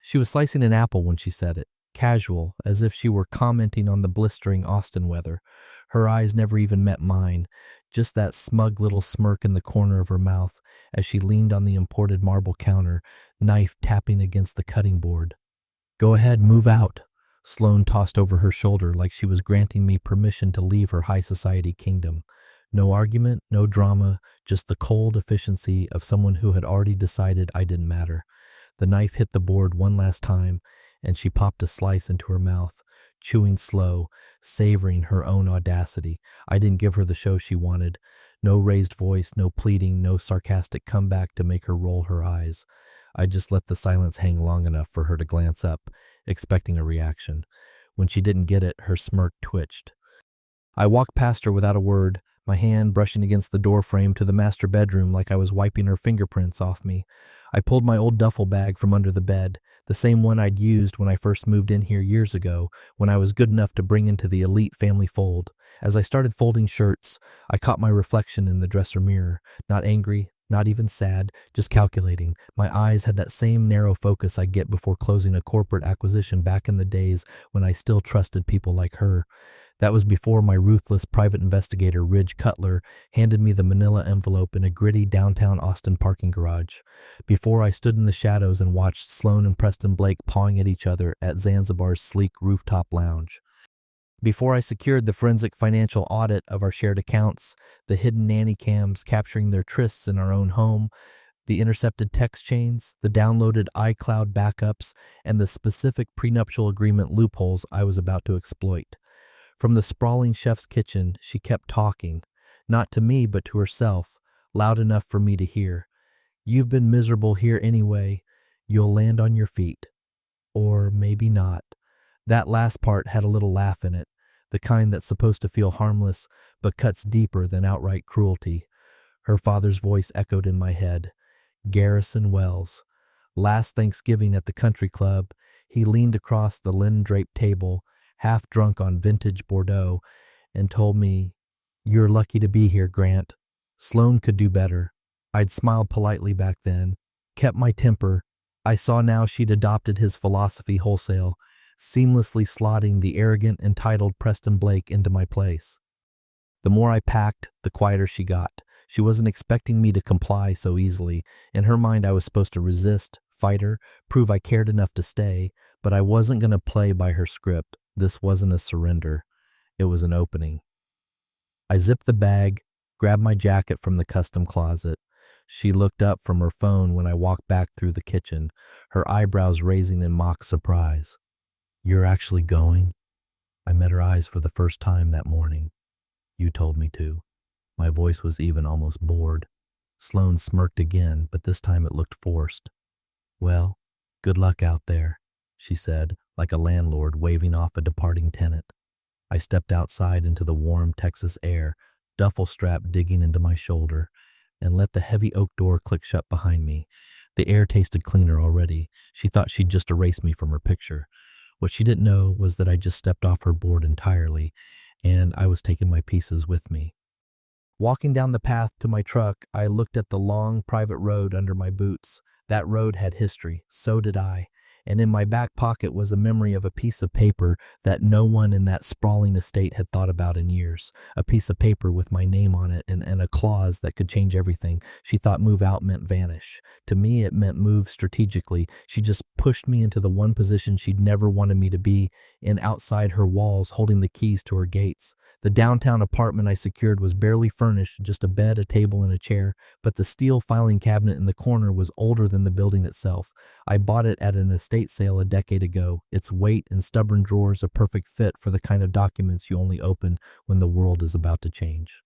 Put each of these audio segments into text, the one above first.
She was slicing an apple when she said it, casual, as if she were commenting on the blistering Austin weather. Her eyes never even met mine, just that smug little smirk in the corner of her mouth as she leaned on the imported marble counter, knife tapping against the cutting board. "Go ahead, move out." Sloane tossed over her shoulder like she was granting me permission to leave her high society kingdom. No argument, no drama, just the cold efficiency of someone who had already decided I didn't matter. The knife hit the board one last time, and she popped a slice into her mouth, chewing slow, savoring her own audacity. I didn't give her the show she wanted. No raised voice, no pleading, no sarcastic comeback to make her roll her eyes. I just let the silence hang long enough for her to glance up, expecting a reaction. When she didn't get it, her smirk twitched. I walked past her without a word, my hand brushing against the doorframe to the master bedroom like I was wiping her fingerprints off me. I pulled my old duffel bag from under the bed, the same one I'd used when I first moved in here years ago, when I was good enough to bring into the elite family fold. As I started folding shirts, I caught my reflection in the dresser mirror, not angry, not even sad, just calculating. My eyes had that same narrow focus I get before closing a corporate acquisition back in the days when I still trusted people like her. That was before my ruthless private investigator, Ridge Cutler, handed me the manila envelope in a gritty downtown Austin parking garage. Before I stood in the shadows and watched Sloane and Preston Blake pawing at each other at Zanzibar's sleek rooftop lounge. Before I secured the forensic financial audit of our shared accounts, the hidden nanny cams capturing their trysts in our own home, the intercepted text chains, the downloaded iCloud backups, and the specific prenuptial agreement loopholes I was about to exploit. From the sprawling chef's kitchen, she kept talking, not to me but to herself, loud enough for me to hear. "You've been miserable here anyway. You'll land on your feet. Or maybe not." That last part had a little laugh in it, the kind that's supposed to feel harmless but cuts deeper than outright cruelty. Her father's voice echoed in my head. Garrison Wells. Last Thanksgiving at the country club, he leaned across the linen-draped table, half drunk on vintage Bordeaux, and told me, "You're lucky to be here, Grant." Sloane could do better. I'd smiled politely back then, kept my temper. I saw now she'd adopted his philosophy wholesale, seamlessly slotting the arrogant, entitled Preston Blake into my place. The more I packed, the quieter she got. She wasn't expecting me to comply so easily. In her mind, I was supposed to resist, fight her, prove I cared enough to stay, but I wasn't going to play by her script. This wasn't a surrender. It was an opening. I zipped the bag, grabbed my jacket from the custom closet. She looked up from her phone when I walked back through the kitchen, her eyebrows raising in mock surprise. "You're actually going?" I met her eyes for the first time that morning. "You told me to." My voice was even almost bored. Sloane smirked again, but this time it looked forced. "Well, good luck out there," she said, like a landlord waving off a departing tenant. I stepped outside into the warm Texas air, duffel strap digging into my shoulder, and let the heavy oak door click shut behind me. The air tasted cleaner already. She thought she'd just erased me from her picture. What she didn't know was that I just stepped off her board entirely, and I was taking my pieces with me. Walking down the path to my truck, I looked at the long private road under my boots. That road had history, so did I. And in my back pocket was a memory of a piece of paper that no one in that sprawling estate had thought about in years. A piece of paper with my name on it and a clause that could change everything. She thought move out meant vanish. To me, it meant move strategically. She just pushed me into the one position she'd never wanted me to be in, outside her walls, holding the keys to her gates. The downtown apartment I secured was barely furnished, just a bed, a table, and a chair, but the steel filing cabinet in the corner was older than the building itself. I bought it at an estate sale a decade ago, its weight and stubborn drawers a perfect fit for the kind of documents you only open when the world is about to change.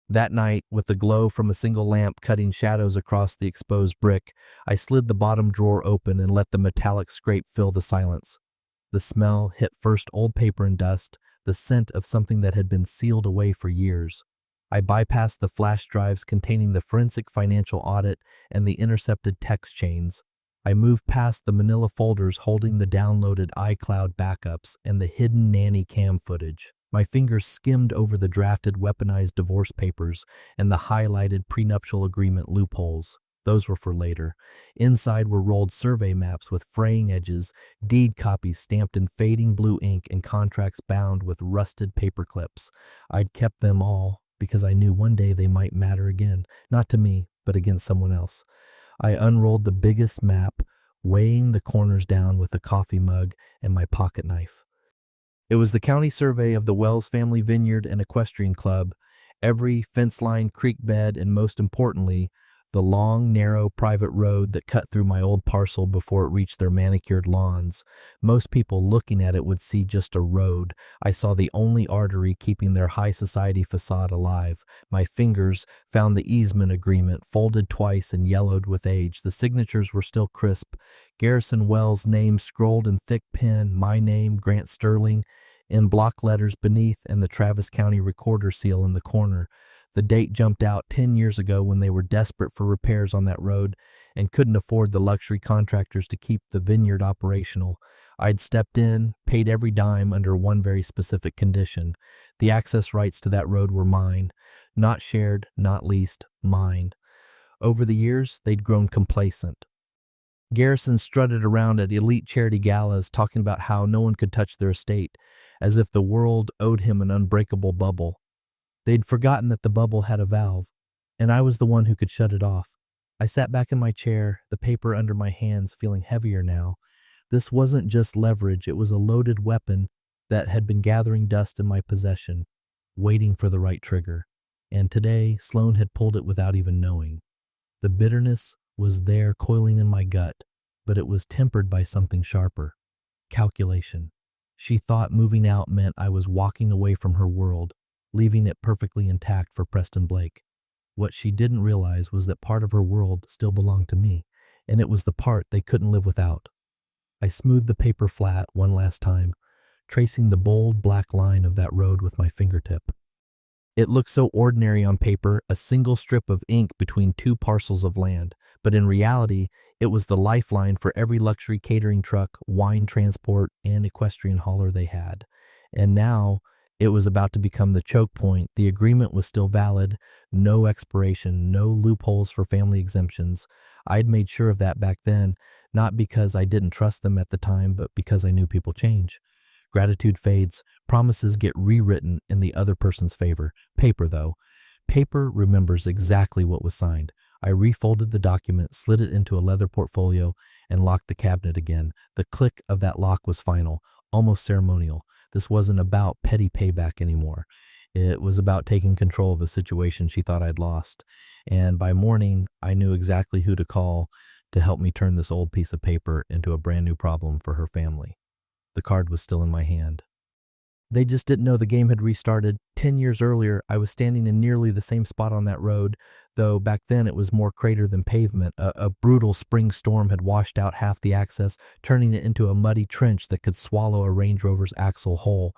That night, with the glow from a single lamp cutting shadows across the exposed brick, I slid the bottom drawer open and let the metallic scrape fill the silence. The smell hit first old paper and dust, the scent of something that had been sealed away for years. I bypassed the flash drives containing the forensic financial audit and the intercepted text chains. I moved past the manila folders holding the downloaded iCloud backups and the hidden nanny cam footage. My fingers skimmed over the drafted weaponized divorce papers and the highlighted prenuptial agreement loopholes. Those were for later. Inside were rolled survey maps with fraying edges, deed copies stamped in fading blue ink, and contracts bound with rusted paper clips. I'd kept them all because I knew one day they might matter again, not to me, but against someone else. I unrolled the biggest map, weighing the corners down with a coffee mug and my pocket knife. It was the county survey of the Wells Family Vineyard and Equestrian Club, every fence-lined creek bed, and most importantly, the long, narrow private road that cut through my old parcel before it reached their manicured lawns. Most people looking at it would see just a road. I saw the only artery keeping their high society facade alive. My fingers found the easement agreement, folded twice and yellowed with age. The signatures were still crisp. Garrison Wells' name scrolled in thick pen, my name, Grant Sterling, in block letters beneath, and the Travis County recorder seal in the corner. The date jumped out 10 years ago when they were desperate for repairs on that road and couldn't afford the luxury contractors to keep the vineyard operational. I'd stepped in, paid every dime under one very specific condition. The access rights to that road were mine. Not shared, not leased, mine. Over the years, they'd grown complacent. Garrison strutted around at elite charity galas talking about how no one could touch their estate, as if the world owed him an unbreakable bubble. They'd forgotten that the bubble had a valve, and I was the one who could shut it off. I sat back in my chair, the paper under my hands feeling heavier now. This wasn't just leverage, it was a loaded weapon that had been gathering dust in my possession, waiting for the right trigger. And today, Sloan had pulled it without even knowing. The bitterness was there coiling in my gut, but it was tempered by something sharper. Calculation. She thought moving out meant I was walking away from her world, leaving it perfectly intact for Preston Blake. What she didn't realize was that part of her world still belonged to me, and it was the part they couldn't live without. I smoothed the paper flat one last time, tracing the bold black line of that road with my fingertip. It looked so ordinary on paper, a single strip of ink between two parcels of land, but in reality, it was the lifeline for every luxury catering truck, wine transport, and equestrian hauler they had. And now, it was about to become the choke point. The agreement was still valid, no expiration, no loopholes for family exemptions. I'd made sure of that back then, not because I didn't trust them at the time, but because I knew people change. Gratitude fades, promises get rewritten in the other person's favor. Paper, though. Paper remembers exactly what was signed. I refolded the document, slid it into a leather portfolio, and locked the cabinet again. The click of that lock was final, almost ceremonial. This wasn't about petty payback anymore. It was about taking control of a situation she thought I'd lost. And by morning, I knew exactly who to call to help me turn this old piece of paper into a brand new problem for her family. The card was still in my hand. They just didn't know the game had restarted. 10 years earlier, I was standing in nearly the same spot on that road, though back then it was more crater than pavement. A brutal spring storm had washed out half the access, turning it into a muddy trench that could swallow a Range Rover's axle whole.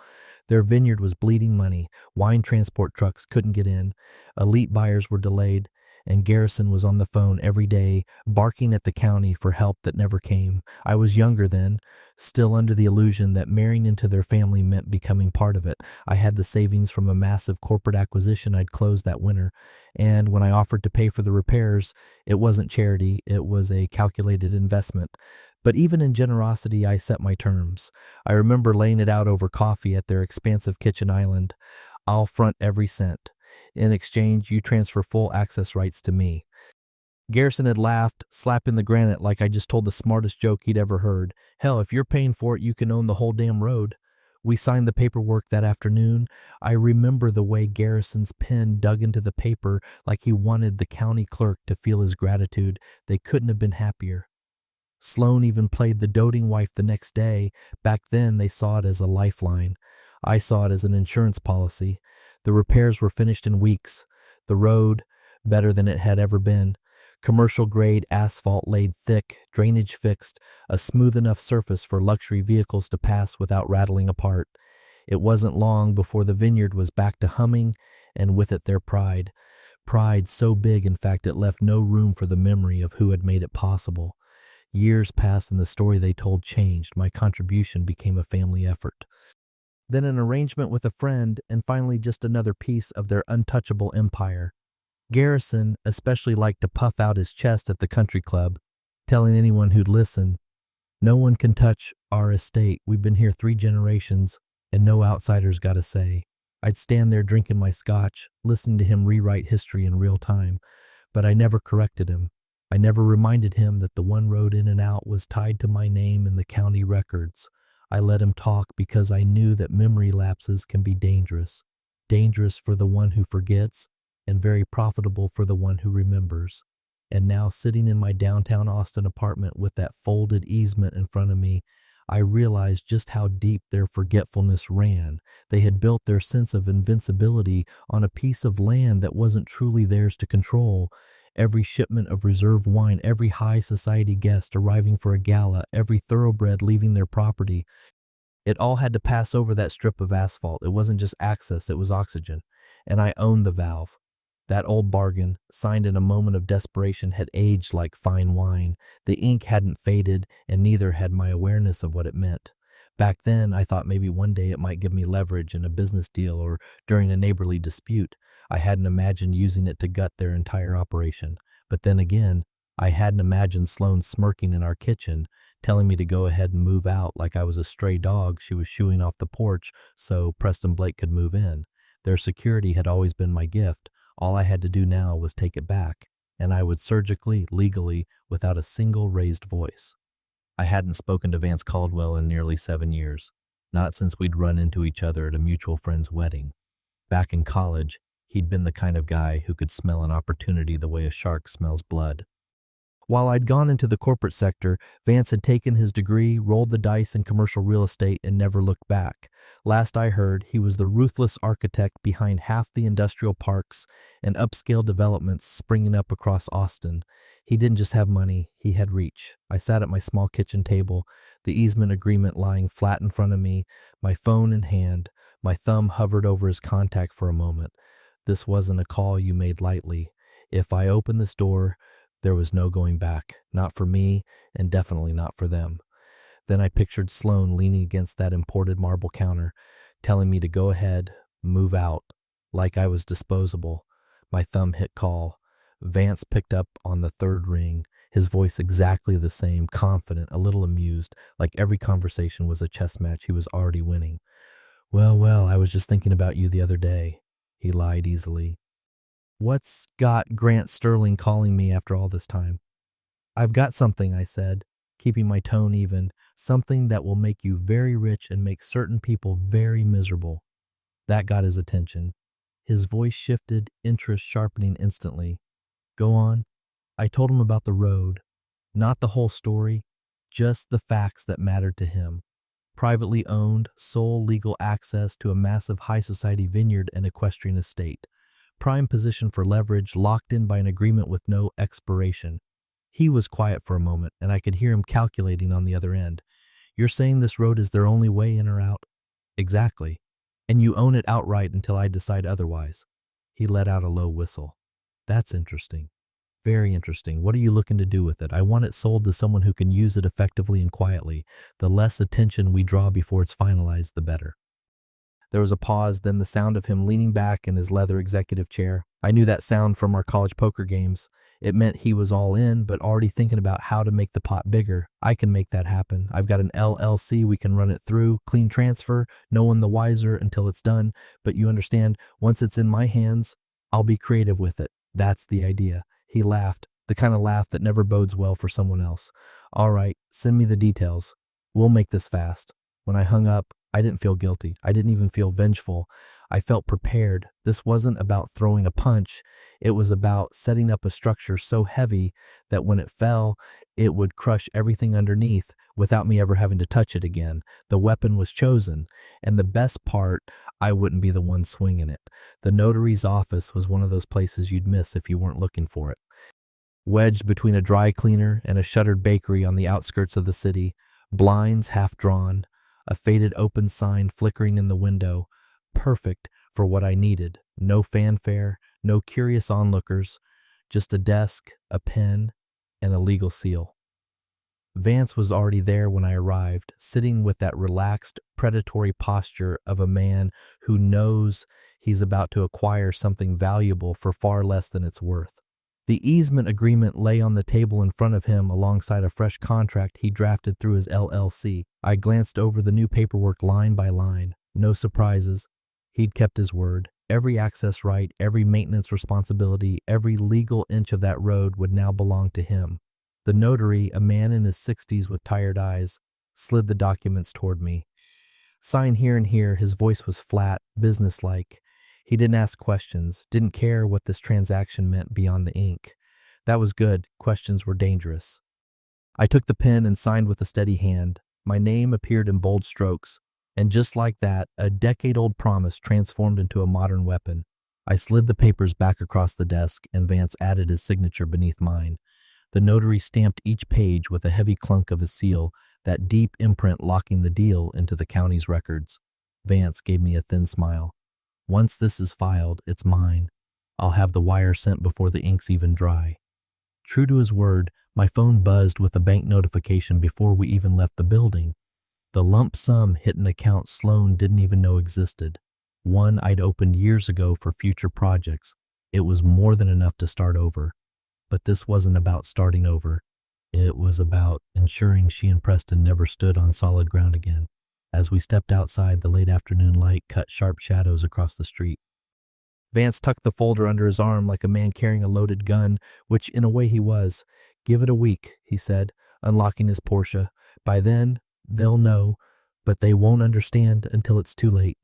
Their vineyard was bleeding money. Wine transport trucks couldn't get in. Elite buyers were delayed. And Garrison was on the phone every day, barking at the county for help that never came. I was younger then, still under the illusion that marrying into their family meant becoming part of it. I had the savings from a massive corporate acquisition I'd closed that winter, and when I offered to pay for the repairs, it wasn't charity, it was a calculated investment. But even in generosity, I set my terms. I remember laying it out over coffee at their expansive kitchen island. I'll front every cent. In exchange, you transfer full access rights to me. Garrison had laughed, slapping the granite like I just told the smartest joke he'd ever heard. Hell, if you're paying for it, you can own the whole damn road. We signed the paperwork that afternoon. I remember the way Garrison's pen dug into the paper like he wanted the county clerk to feel his gratitude. They couldn't have been happier. Sloan even played the doting wife the next day. Back then, they saw it as a lifeline. I saw it as an insurance policy. The repairs were finished in weeks. The road, better than it had ever been. Commercial-grade asphalt laid thick, drainage fixed, a smooth enough surface for luxury vehicles to pass without rattling apart. It wasn't long before the vineyard was back to humming, and with it their pride. Pride so big, in fact, it left no room for the memory of who had made it possible. Years passed and the story they told changed. My contribution became a family effort. Then an arrangement with a friend, and finally just another piece of their untouchable empire. Garrison especially liked to puff out his chest at the country club, telling anyone who'd listen, "No one can touch our estate. We've been here 3 generations, and no outsiders got a say." I'd stand there drinking my scotch, listening to him rewrite history in real time, but I never corrected him. I never reminded him that the one road in and out was tied to my name in the county records. I let him talk because I knew that memory lapses can be dangerous. Dangerous for the one who forgets, and very profitable for the one who remembers. And now, sitting in my downtown Austin apartment with that folded easement in front of me, I realized just how deep their forgetfulness ran. They had built their sense of invincibility on a piece of land that wasn't truly theirs to control. Every shipment of reserve wine, every high society guest arriving for a gala, every thoroughbred leaving their property, it all had to pass over that strip of asphalt. It wasn't just access, it was oxygen. And I owned the valve. That old bargain, signed in a moment of desperation, had aged like fine wine. The ink hadn't faded, and neither had my awareness of what it meant. Back then, I thought maybe one day it might give me leverage in a business deal or during a neighborly dispute. I hadn't imagined using it to gut their entire operation. But then again, I hadn't imagined Sloane smirking in our kitchen, telling me to go ahead and move out like I was a stray dog she was shooing off the porch so Preston Blake could move in. Their security had always been my gift. All I had to do now was take it back, and I would surgically, legally, without a single raised voice. I hadn't spoken to Vance Caldwell in nearly 7 years, not since we'd run into each other at a mutual friend's wedding. Back in college, he'd been the kind of guy who could smell an opportunity the way a shark smells blood. While I'd gone into the corporate sector, Vance had taken his degree, rolled the dice in commercial real estate, and never looked back. Last I heard, he was the ruthless architect behind half the industrial parks and upscale developments springing up across Austin. He didn't just have money, he had reach. I sat at my small kitchen table, the easement agreement lying flat in front of me, my phone in hand. My thumb hovered over his contact for a moment. This wasn't a call you made lightly. If I opened this door, there was no going back, not for me, and definitely not for them. Then I pictured Sloane leaning against that imported marble counter, telling me to go ahead, move out, like I was disposable. My thumb hit call. Vance picked up on the third ring, his voice exactly the same, confident, a little amused, like every conversation was a chess match he was already winning. Well, I was just thinking about you the other day," he lied easily. "What's got Grant Sterling calling me after all this time?" "I've got something," I said, keeping my tone even, "something that will make you very rich and make certain people very miserable." That got his attention. His voice shifted, interest sharpening instantly. "Go on." I told him about the road. Not the whole story, just the facts that mattered to him. Privately owned, sole legal access to a massive high society vineyard and equestrian estate. Prime position for leverage, locked in by an agreement with no expiration. He was quiet for a moment, and I could hear him calculating on the other end. "You're saying this road is their only way in or out?" "Exactly. And you own it outright until I decide otherwise." He let out a low whistle. "That's interesting. Very interesting. What are you looking to do with it?" "I want it sold to someone who can use it effectively and quietly. The less attention we draw before it's finalized, the better." There was a pause, then the sound of him leaning back in his leather executive chair. I knew that sound from our college poker games. It meant he was all in, but already thinking about how to make the pot bigger. "I can make that happen. I've got an LLC we can run it through, clean transfer, no one the wiser until it's done. But you understand, once it's in my hands, I'll be creative with it. That's the idea." He laughed, the kind of laugh that never bodes well for someone else. "All right, send me the details. We'll make this fast." When I hung up, I didn't feel guilty. I didn't even feel vengeful. I felt prepared. This wasn't about throwing a punch. It was about setting up a structure so heavy that when it fell, it would crush everything underneath without me ever having to touch it again. The weapon was chosen. And the best part, I wouldn't be the one swinging it. The notary's office was one of those places you'd miss if you weren't looking for it. Wedged between a dry cleaner and a shuttered bakery on the outskirts of the city, blinds half drawn, a faded open sign flickering in the window, perfect for what I needed. No fanfare, no curious onlookers, just a desk, a pen, and a legal seal. Vance was already there when I arrived, sitting with that relaxed, predatory posture of a man who knows he's about to acquire something valuable for far less than it's worth. The easement agreement lay on the table in front of him alongside a fresh contract he drafted through his LLC. I glanced over the new paperwork line by line. No surprises. He'd kept his word. Every access right, every maintenance responsibility, every legal inch of that road would now belong to him. The notary, a man in his 60s with tired eyes, slid the documents toward me. Sign here and here. His voice was flat, businesslike. He didn't ask questions, didn't care what this transaction meant beyond the ink. That was good. Questions were dangerous. I took the pen and signed with a steady hand. My name appeared in bold strokes, and just like that, a decade-old promise transformed into a modern weapon. I slid the papers back across the desk, and Vance added his signature beneath mine. The notary stamped each page with a heavy clunk of his seal, that deep imprint locking the deal into the county's records. Vance gave me a thin smile. Once this is filed, it's mine. I'll have the wire sent before the ink's even dry. True to his word, my phone buzzed with a bank notification before we even left the building. The lump sum hit an account Sloan didn't even know existed. One I'd opened years ago for future projects. It was more than enough to start over. But this wasn't about starting over. It was about ensuring she and Preston never stood on solid ground again. As we stepped outside, the late afternoon light cut sharp shadows across the street. Vance tucked the folder under his arm like a man carrying a loaded gun, which in a way he was. Give it a week, he said, unlocking his Porsche. By then, they'll know, but they won't understand until it's too late.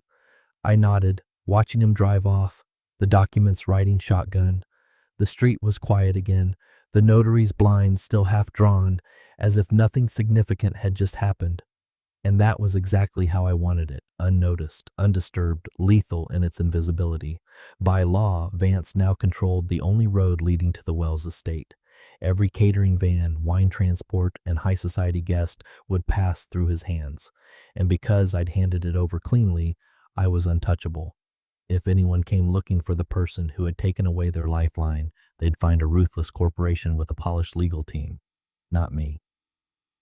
I nodded, watching him drive off, the documents riding shotgun. The street was quiet again, the notary's blinds still half drawn, as if nothing significant had just happened. And that was exactly how I wanted it, unnoticed, undisturbed, lethal in its invisibility. By law, Vance now controlled the only road leading to the Wells estate. Every catering van, wine transport, and high society guest would pass through his hands. And because I'd handed it over cleanly, I was untouchable. If anyone came looking for the person who had taken away their lifeline, they'd find a ruthless corporation with a polished legal team. Not me.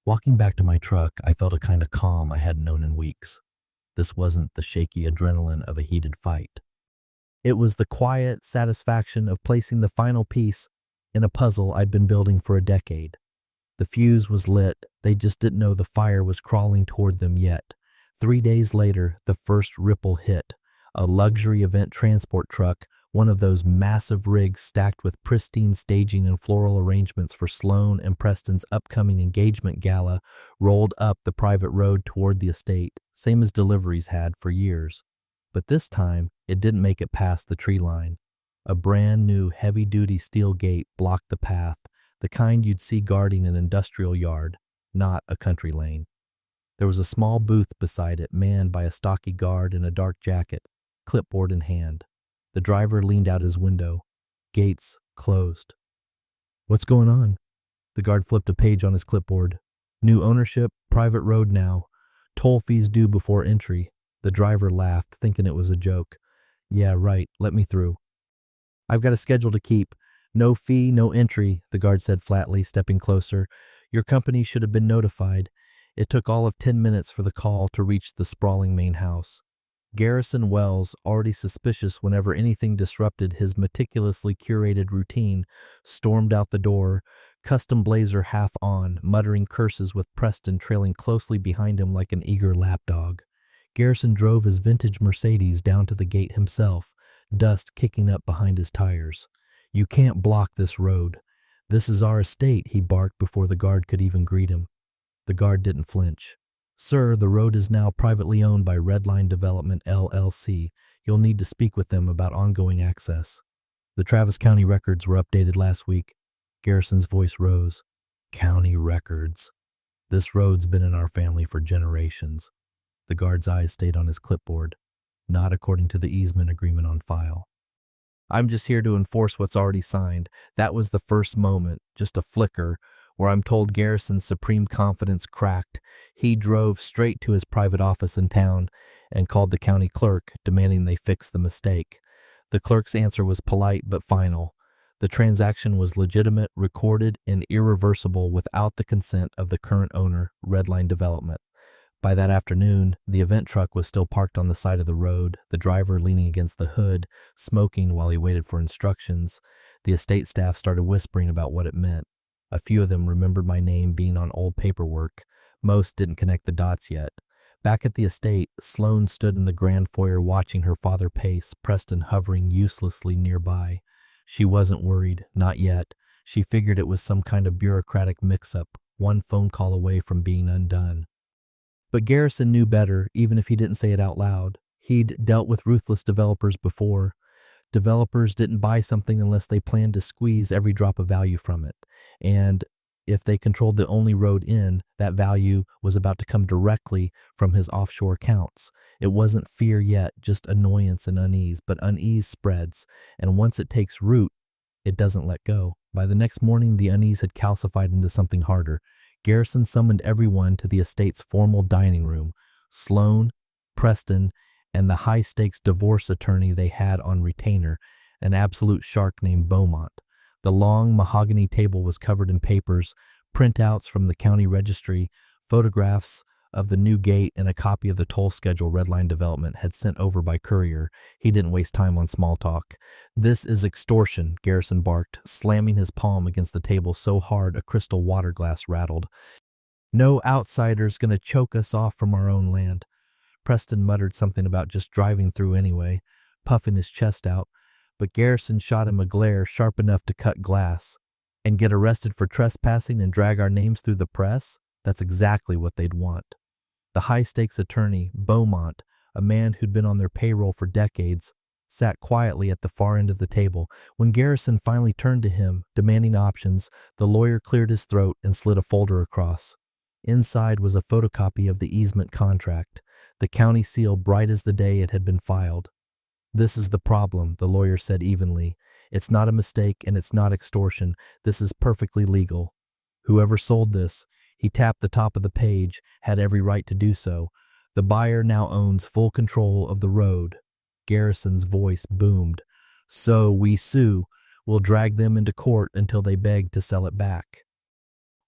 Walking back to my truck, I felt a kind of calm I hadn't known in weeks. This wasn't the shaky adrenaline of a heated fight. It was the quiet satisfaction of placing the final piece in a puzzle I'd been building for a decade. The fuse was lit, they just didn't know the fire was crawling toward them yet. 3 days later, the first ripple hit. A luxury event transport truck, one of those massive rigs stacked with pristine staging and floral arrangements for Sloan and Preston's upcoming engagement gala, rolled up the private road toward the estate, same as deliveries had for years. But this time, it didn't make it past the tree line. A brand new heavy-duty steel gate blocked the path, the kind you'd see guarding an industrial yard, not a country lane. There was a small booth beside it, manned by a stocky guard in a dark jacket, clipboard in hand. The driver leaned out his window. Gates closed. What's going on? The guard flipped a page on his clipboard. New ownership, private road now. Toll fees due before entry. The driver laughed, thinking it was a joke. Yeah, right. Let me through. I've got a schedule to keep. No fee, no entry, the guard said flatly, stepping closer. Your company should have been notified. It took all of 10 minutes for the call to reach the sprawling main house. Garrison Wells, already suspicious whenever anything disrupted his meticulously curated routine, stormed out the door, custom blazer half on, muttering curses with Preston trailing closely behind him like an eager lapdog. Garrison drove his vintage Mercedes down to the gate himself, dust kicking up behind his tires. You can't block this road. This is our estate, he barked before the guard could even greet him. The guard didn't flinch. Sir, the road is now privately owned by Redline Development, LLC. You'll need to speak with them about ongoing access. The Travis County records were updated last week. Garrison's voice rose. County records. This road's been in our family for generations. The guard's eyes stayed on his clipboard. Not according to the easement agreement on file. I'm just here to enforce what's already signed. That was the first moment, just a flicker, where I'm told Garrison's supreme confidence cracked. He drove straight to his private office in town and called the county clerk, demanding they fix the mistake. The clerk's answer was polite but final. The transaction was legitimate, recorded, and irreversible without the consent of the current owner, Redline Development. By that afternoon, the event truck was still parked on the side of the road, the driver leaning against the hood, smoking while he waited for instructions. The estate staff started whispering about what it meant. A few of them remembered my name being on old paperwork. Most didn't connect the dots yet. Back at the estate, Sloane stood in the grand foyer watching her father pace, Preston hovering uselessly nearby. She wasn't worried, not yet. She figured it was some kind of bureaucratic mix-up, one phone call away from being undone. But Garrison knew better, even if he didn't say it out loud. He'd dealt with ruthless developers before. Developers didn't buy something unless they planned to squeeze every drop of value from it. And if they controlled the only road in, that value was about to come directly from his offshore accounts. It wasn't fear yet, just annoyance and unease, but unease spreads, and once it takes root, it doesn't let go. By the next morning, the unease had calcified into something harder. Garrison summoned everyone to the estate's formal dining room. Sloane, Preston, and the high-stakes divorce attorney they had on retainer, an absolute shark named Beaumont. The long mahogany table was covered in papers, printouts from the county registry, photographs of the new gate, and a copy of the toll schedule Redline Development had sent over by courier. He didn't waste time on small talk. "This is extortion," Garrison barked, slamming his palm against the table so hard a crystal water glass rattled. "No outsider's gonna choke us off from our own land." Preston muttered something about just driving through anyway, puffing his chest out, but Garrison shot him a glare sharp enough to cut glass. "And get arrested for trespassing and drag our names through the press? That's exactly what they'd want." The high-stakes attorney, Beaumont, a man who'd been on their payroll for decades, sat quietly at the far end of the table. When Garrison finally turned to him, demanding options, the lawyer cleared his throat and slid a folder across. Inside was a photocopy of the easement contract, the county seal bright as the day it had been filed. "This is the problem," the lawyer said evenly. "It's not a mistake and it's not extortion. This is perfectly legal. Whoever sold this," he tapped the top of the page, "had every right to do so. The buyer now owns full control of the road." Garrison's voice boomed. "So we sue. We'll drag them into court until they beg to sell it back."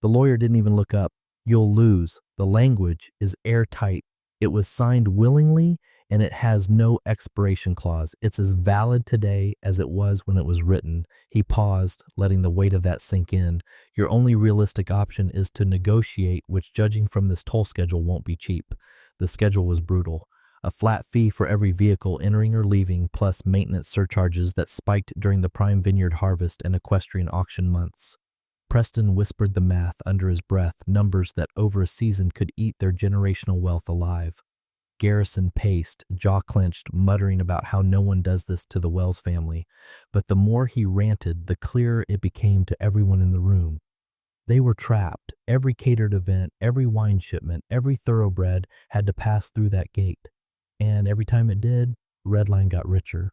The lawyer didn't even look up. "You'll lose. The language is airtight. It was signed willingly, and it has no expiration clause. It's as valid today as it was when it was written." He paused, letting the weight of that sink in. "Your only realistic option is to negotiate, which, judging from this toll schedule, won't be cheap." The schedule was brutal. A flat fee for every vehicle entering or leaving, plus maintenance surcharges that spiked during the prime vineyard harvest and equestrian auction months. Preston whispered the math under his breath, numbers that over a season could eat their generational wealth alive. Garrison paced, jaw clenched, muttering about how no one does this to the Wells family. But the more he ranted, the clearer it became to everyone in the room. They were trapped. Every catered event, every wine shipment, every thoroughbred had to pass through that gate. And every time it did, Redline got richer.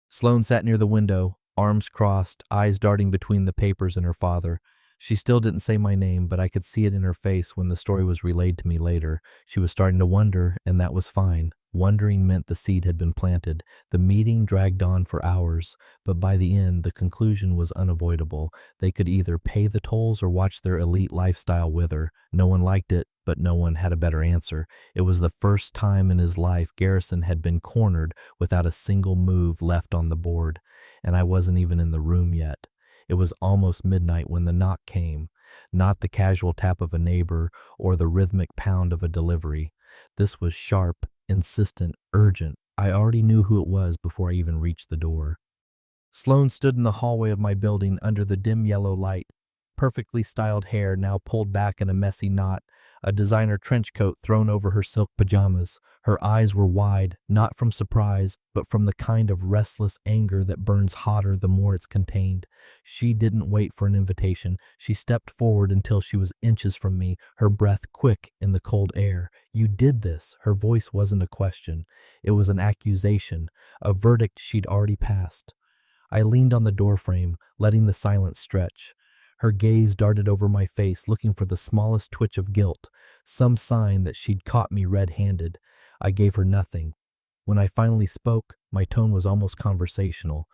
Sloane sat near the window, arms crossed, eyes darting between the papers and her father. She still didn't say my name, but I could see it in her face when the story was relayed to me later. She was starting to wonder, and that was fine. Wondering meant the seed had been planted. The meeting dragged on for hours, but by the end, the conclusion was unavoidable. They could either pay the tolls or watch their elite lifestyle wither. No one liked it, but no one had a better answer. It was the first time in his life Garrison had been cornered without a single move left on the board, and I wasn't even in the room yet. It was almost midnight when the knock came, not the casual tap of a neighbor or the rhythmic pound of a delivery. This was sharp, insistent, urgent. I already knew who it was before I even reached the door. Sloane stood in the hallway of my building under the dim yellow light, perfectly styled hair now pulled back in a messy knot, a designer trench coat thrown over her silk pajamas. Her eyes were wide, not from surprise, but from the kind of restless anger that burns hotter the more it's contained. She didn't wait for an invitation. She stepped forward until she was inches from me, her breath quick in the cold air. "You did this." Her voice wasn't a question. It was an accusation, a verdict she'd already passed. I leaned on the doorframe, letting the silence stretch. Her gaze darted over my face, looking for the smallest twitch of guilt, some sign that she'd caught me red-handed. I gave her nothing. When I finally spoke, my tone was almost conversational.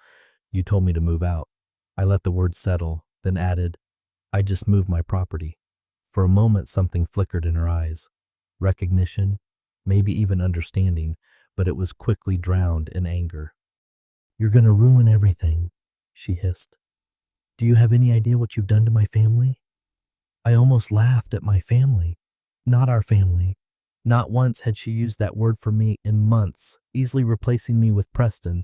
"You told me to move out." I let the words settle, then added, I just moved my property. For a moment, something flickered in her eyes. Recognition, maybe even understanding, but it was quickly drowned in anger. You're gonna ruin everything, she hissed. Do you have any idea what you've done to my family? I almost laughed at my family. Not our family. Not once had she used that word for me in months, easily replacing me with Preston,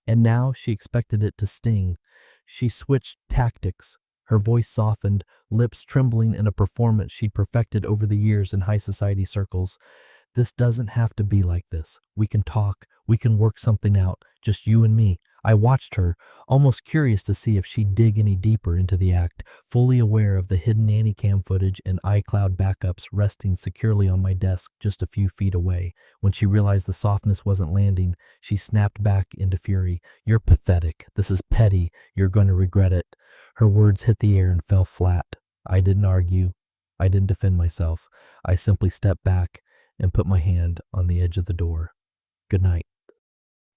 and now she expected it to sting. She switched tactics. Her voice softened, lips trembling in a performance she'd perfected over the years in high society circles. This doesn't have to be like this. We can talk. We can work something out. Just you and me. I watched her, almost curious to see if she'd dig any deeper into the act, fully aware of the hidden nanny cam footage and iCloud backups resting securely on my desk just a few feet away. When she realized the softness wasn't landing, she snapped back into fury. You're pathetic. This is petty. You're going to regret it. Her words hit the air and fell flat. I didn't argue. I didn't defend myself. I simply stepped back and put my hand on the edge of the door. Good night.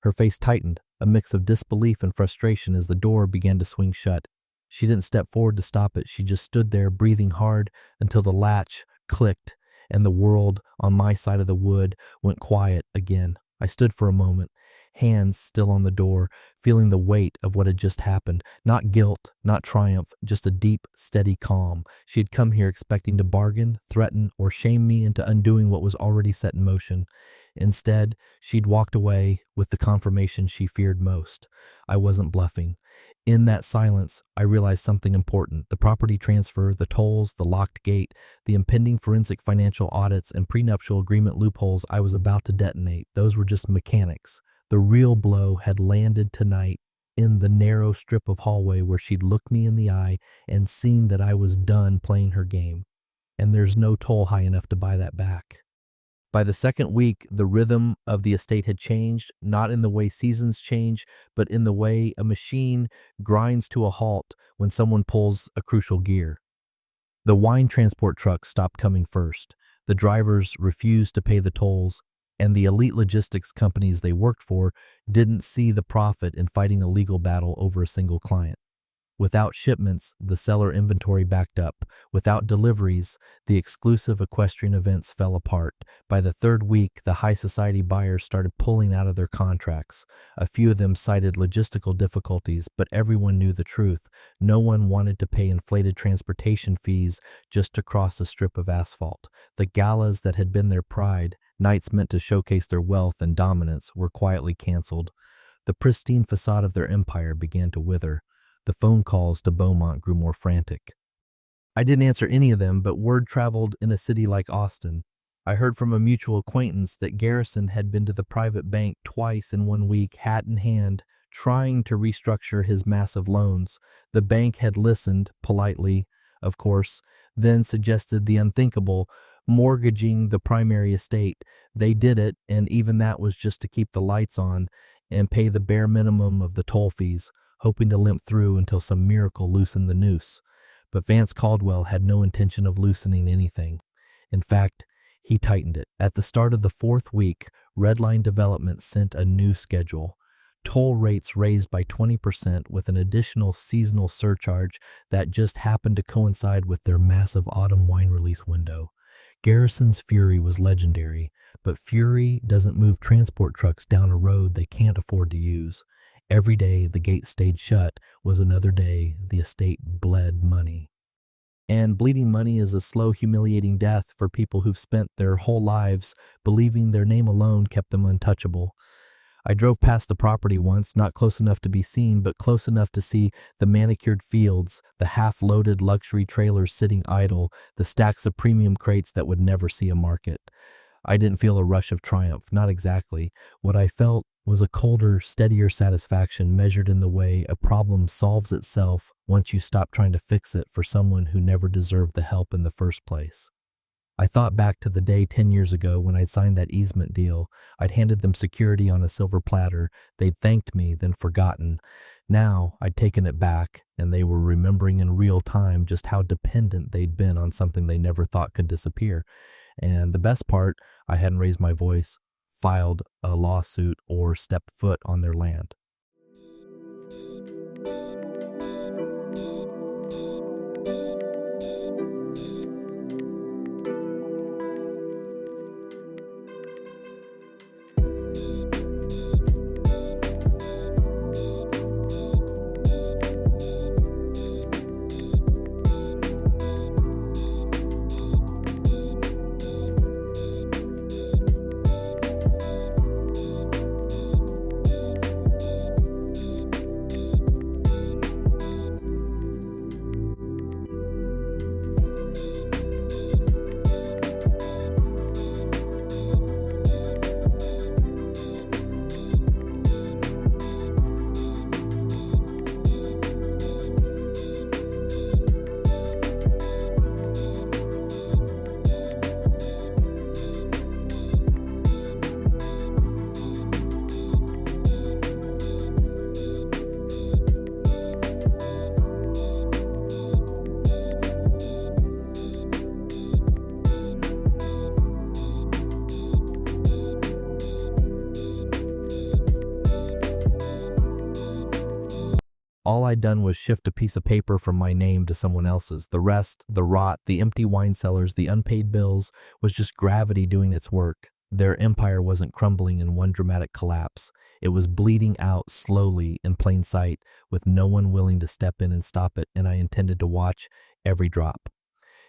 Her face tightened, a mix of disbelief and frustration as the door began to swing shut. She didn't step forward to stop it. She just stood there, breathing hard until the latch clicked and the world on my side of the wood went quiet again. I stood for a moment, hands still on the door, feeling the weight of what had just happened. Not guilt, not triumph, just a deep, steady calm. She had come here expecting to bargain, threaten, or shame me into undoing what was already set in motion. Instead, she'd walked away with the confirmation she feared most. I wasn't bluffing. In that silence, I realized something important. The property transfer, the tolls, the locked gate, the impending forensic financial audits, and prenuptial agreement loopholes I was about to detonate. Those were just mechanics. The real blow had landed tonight in the narrow strip of hallway where she'd looked me in the eye and seen that I was done playing her game. And there's no toll high enough to buy that back. By the second week, the rhythm of the estate had changed, not in the way seasons change, but in the way a machine grinds to a halt when someone pulls a crucial gear. The wine transport trucks stopped coming first. The drivers refused to pay the tolls, and the elite logistics companies they worked for didn't see the profit in fighting a legal battle over a single client. Without shipments, the seller inventory backed up. Without deliveries, the exclusive equestrian events fell apart. By the third week, the high society buyers started pulling out of their contracts. A few of them cited logistical difficulties, but everyone knew the truth. No one wanted to pay inflated transportation fees just to cross a strip of asphalt. The galas that had been their pride, nights meant to showcase their wealth and dominance, were quietly canceled. The pristine facade of their empire began to wither. The phone calls to Beaumont grew more frantic. I didn't answer any of them, but word traveled in a city like Austin. I heard from a mutual acquaintance that Garrison had been to the private bank twice in 1 week, hat in hand, trying to restructure his massive loans. The bank had listened, politely, of course, then suggested the unthinkable, mortgaging the primary estate. They did it, and even that was just to keep the lights on and pay the bare minimum of the toll fees, hoping to limp through until some miracle loosened the noose. But Vance Caldwell had no intention of loosening anything. In fact, he tightened it. At the start of the fourth week, Redline Development sent a new schedule. Toll rates raised by 20% with an additional seasonal surcharge that just happened to coincide with their massive autumn wine release window. Garrison's fury was legendary, but fury doesn't move transport trucks down a road they can't afford to use. Every day the gate stayed shut was another day the estate bled money. And bleeding money is a slow, humiliating death for people who've spent their whole lives believing their name alone kept them untouchable. I drove past the property once, not close enough to be seen, but close enough to see the manicured fields, the half-loaded luxury trailers sitting idle, the stacks of premium crates that would never see a market. I didn't feel a rush of triumph, not exactly. What I felt was a colder, steadier satisfaction measured in the way a problem solves itself once you stop trying to fix it for someone who never deserved the help in the first place. I thought back to the day 10 years ago when I'd signed that easement deal. I'd handed them security on a silver platter. They'd thanked me, then forgotten. Now I'd taken it back, and they were remembering in real time just how dependent they'd been on something they never thought could disappear. And the best part, I hadn't raised my voice, filed a lawsuit, or stepped foot on their land. All I'd done was shift a piece of paper from my name to someone else's. The rest, the rot, the empty wine cellars, the unpaid bills, was just gravity doing its work. Their empire wasn't crumbling in one dramatic collapse. It was bleeding out slowly in plain sight, with no one willing to step in and stop it, and I intended to watch every drop.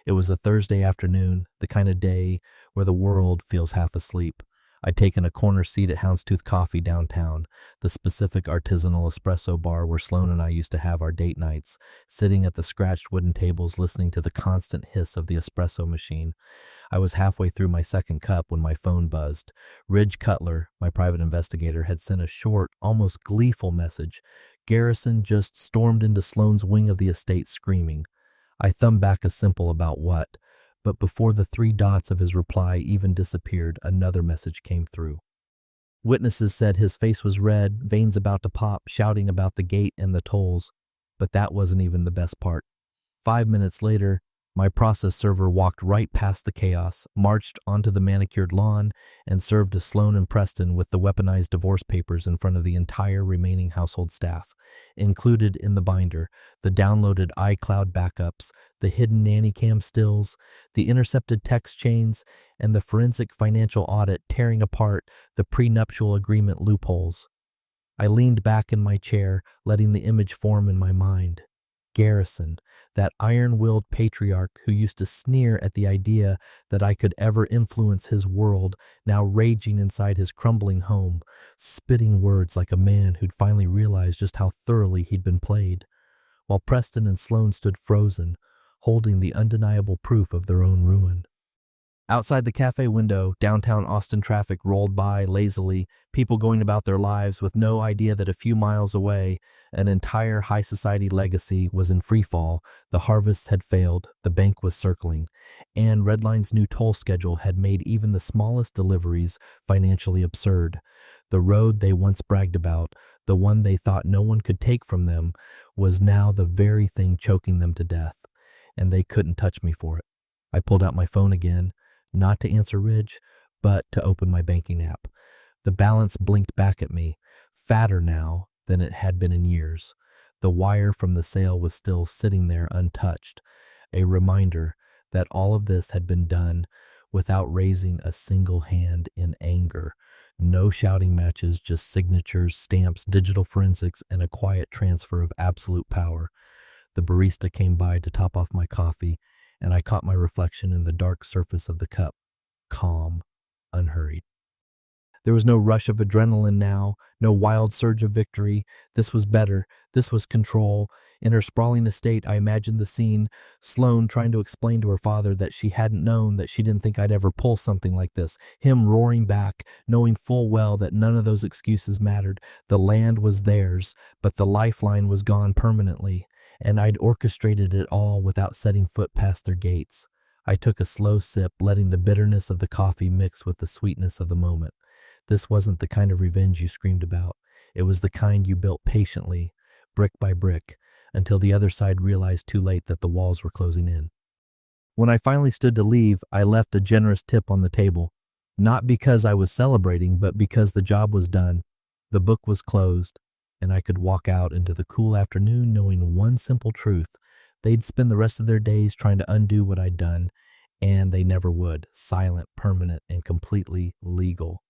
It was a Thursday afternoon, the kind of day where the world feels half asleep. I'd taken a corner seat at Houndstooth Coffee downtown, the specific artisanal espresso bar where Sloan and I used to have our date nights, sitting at the scratched wooden tables listening to the constant hiss of the espresso machine. I was halfway through my second cup when my phone buzzed. Ridge Cutler, my private investigator, had sent a short, almost gleeful message. Garrison just stormed into Sloan's wing of the estate screaming. I thumbed back a simple about what, but before the three dots of his reply even disappeared, another message came through. Witnesses said his face was red, veins about to pop, shouting about the gate and the tolls. But that wasn't even the best part. 5 minutes later, my process server walked right past the chaos, marched onto the manicured lawn, and served to Sloan and Preston with the weaponized divorce papers in front of the entire remaining household staff. Included in the binder, the downloaded iCloud backups, the hidden nanny cam stills, the intercepted text chains, and the forensic financial audit tearing apart the prenuptial agreement loopholes. I leaned back in my chair, letting the image form in my mind. Garrison, that iron-willed patriarch who used to sneer at the idea that I could ever influence his world, now raging inside his crumbling home, spitting words like a man who'd finally realized just how thoroughly he'd been played, while Preston and Sloan stood frozen, holding the undeniable proof of their own ruin. Outside the cafe window, downtown Austin traffic rolled by lazily, people going about their lives with no idea that a few miles away, an entire high society legacy was in freefall. The harvest had failed, the bank was circling, and Redline's new toll schedule had made even the smallest deliveries financially absurd. The road they once bragged about, the one they thought no one could take from them, was now the very thing choking them to death, and they couldn't touch me for it. I pulled out my phone again, not to answer Ridge, but to open my banking app. The balance blinked back at me, fatter now than it had been in years. The wire from the sale was still sitting there untouched, a reminder that all of this had been done without raising a single hand in anger. No shouting matches, just signatures, stamps, digital forensics, and a quiet transfer of absolute power. The barista came by to top off my coffee, and I caught my reflection in the dark surface of the cup, calm, unhurried. There was no rush of adrenaline now, no wild surge of victory. This was better. This was control. In her sprawling estate, I imagined the scene, Sloan trying to explain to her father that she hadn't known, that she didn't think I'd ever pull something like this. Him roaring back, knowing full well that none of those excuses mattered. The land was theirs, but the lifeline was gone permanently, and I'd orchestrated it all without setting foot past their gates. I took a slow sip, letting the bitterness of the coffee mix with the sweetness of the moment. This wasn't the kind of revenge you screamed about. It was the kind you built patiently, brick by brick, until the other side realized too late that the walls were closing in. When I finally stood to leave, I left a generous tip on the table. Not because I was celebrating, but because the job was done. The book was closed, and I could walk out into the cool afternoon knowing one simple truth. They'd spend the rest of their days trying to undo what I'd done, and they never would. Silent, permanent, and completely legal.